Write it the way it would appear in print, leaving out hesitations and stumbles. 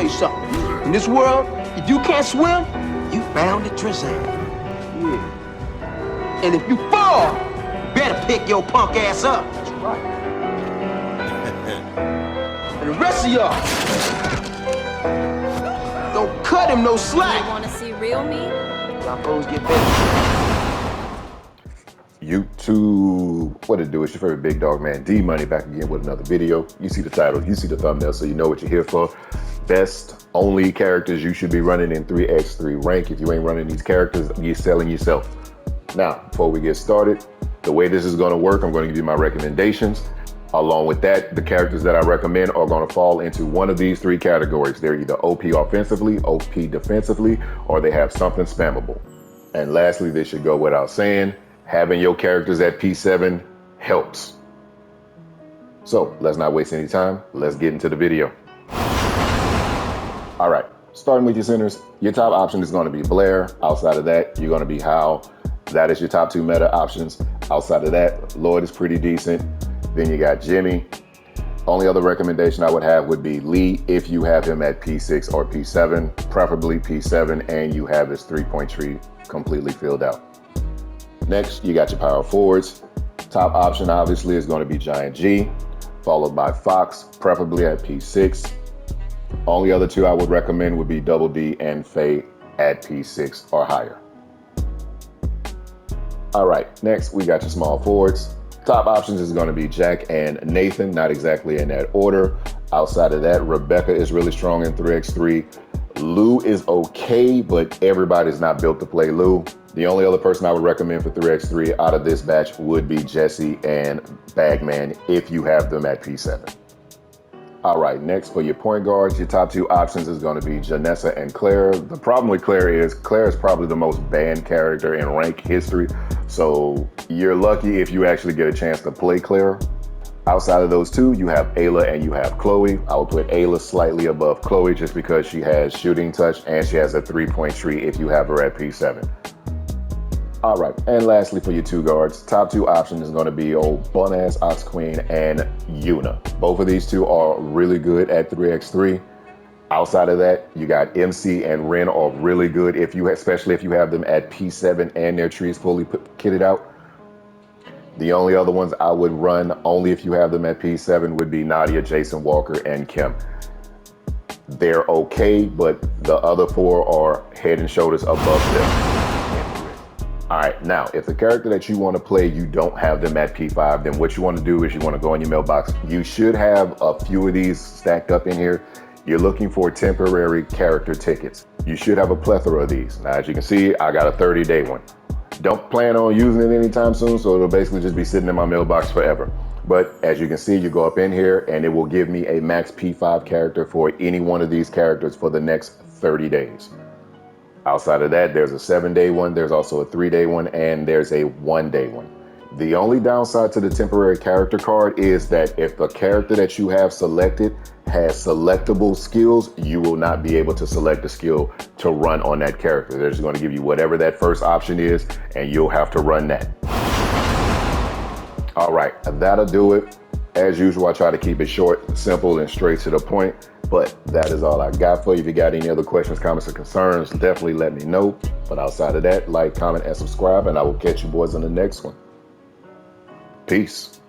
tell you something. In this world, if you can't swim, you bound to drown. Yeah. And if you fall, you better pick your punk ass up. That's right. And the rest of y'all, don't cut him no slack. You want to see real me? Y'all bros get better. YouTube, what it do? It's your favorite big dog man, D Money, back again with another video. You see the title, you see the thumbnail, so you know what you're here for. Best only characters you should be running in 3x3 rank. If you ain't running these characters, you're selling yourself. Now, before we get started, the way this is going to work, I'm going to give you my recommendations. Along with that, the characters that I recommend are going to fall into one of these three categories. They're either OP offensively, OP defensively, or they have something spammable. And lastly, this should go without saying, having your characters at P7 helps. So let's not waste any time. Let's get into the video. All right, starting with your centers, your top option is going to be Blair. Outside of that, you're going to be Hal. That is your top two meta options. Outside of that, Lloyd is pretty decent. Then you got Jimmy. Only other recommendation I would have would be Lee if you have him at P6 or P7, preferably P7, and you have his 3-point tree completely filled out. Next, you got your power forwards. Top option obviously is going to be Giant G, followed by Fox, preferably at P6. Only other two I would recommend would be Double D and Faye at P6 or higher. All right, next we got your small forwards. Top options is going to be Jack and Nathan, not exactly in that order. Outside of that, Rebecca is really strong in 3x3. Lou is okay, but everybody's not built to play Lou. The only other person I would recommend for 3x3 out of this batch would be Jesse and Bagman if you have them at P7. All right, next for your point guards, your top two options is going to be Janessa and Claire. The problem with Claire is probably the most banned character in rank history. So you're lucky if you actually get a chance to play Claire. Outside of those two, you have Ayla and you have Chloe. I would put Ayla slightly above Chloe just because she has shooting touch and she has a 3-point tree if you have her at P7. All right, and lastly for your two guards, top two option is going to be old bum-ass Ox Queen and Yuna. Both of these two are really good at 3x3. Outside of that, you got MC and Ren are really good, especially if you have them at P7 and their trees fully kitted out. The only other ones I would run only if you have them at P7 would be Nadia, Jason Walker, and Kim. They're okay, but the other four are head and shoulders above them. All right, now, if the character that you want to play, you don't have them at P5, then what you want to do is you want to go in your mailbox. You should have a few of these stacked up in here. You're looking for temporary character tickets. You should have a plethora of these. Now, as you can see, I got a 30-day one. Don't plan on using it anytime soon, so it'll basically just be sitting in my mailbox forever. But as you can see, you go up in here and it will give me a max P5 character for any one of these characters for the next 30 days. Outside of that, there's a 7-day one, there's also a 3-day one, and there's a 1-day one. The only downside to the temporary character card is that if the character that you have selected has selectable skills, you will not be able to select a skill to run on that character. They're just going to give you whatever that first option is, and you'll have to run that. All right, that'll do it. As usual, I try to keep it short, simple, and straight to the point. But that is all I got for you. If you got any other questions, comments, or concerns, definitely let me know. But outside of that, like, comment, and subscribe, and I will catch you boys on the next one. Peace.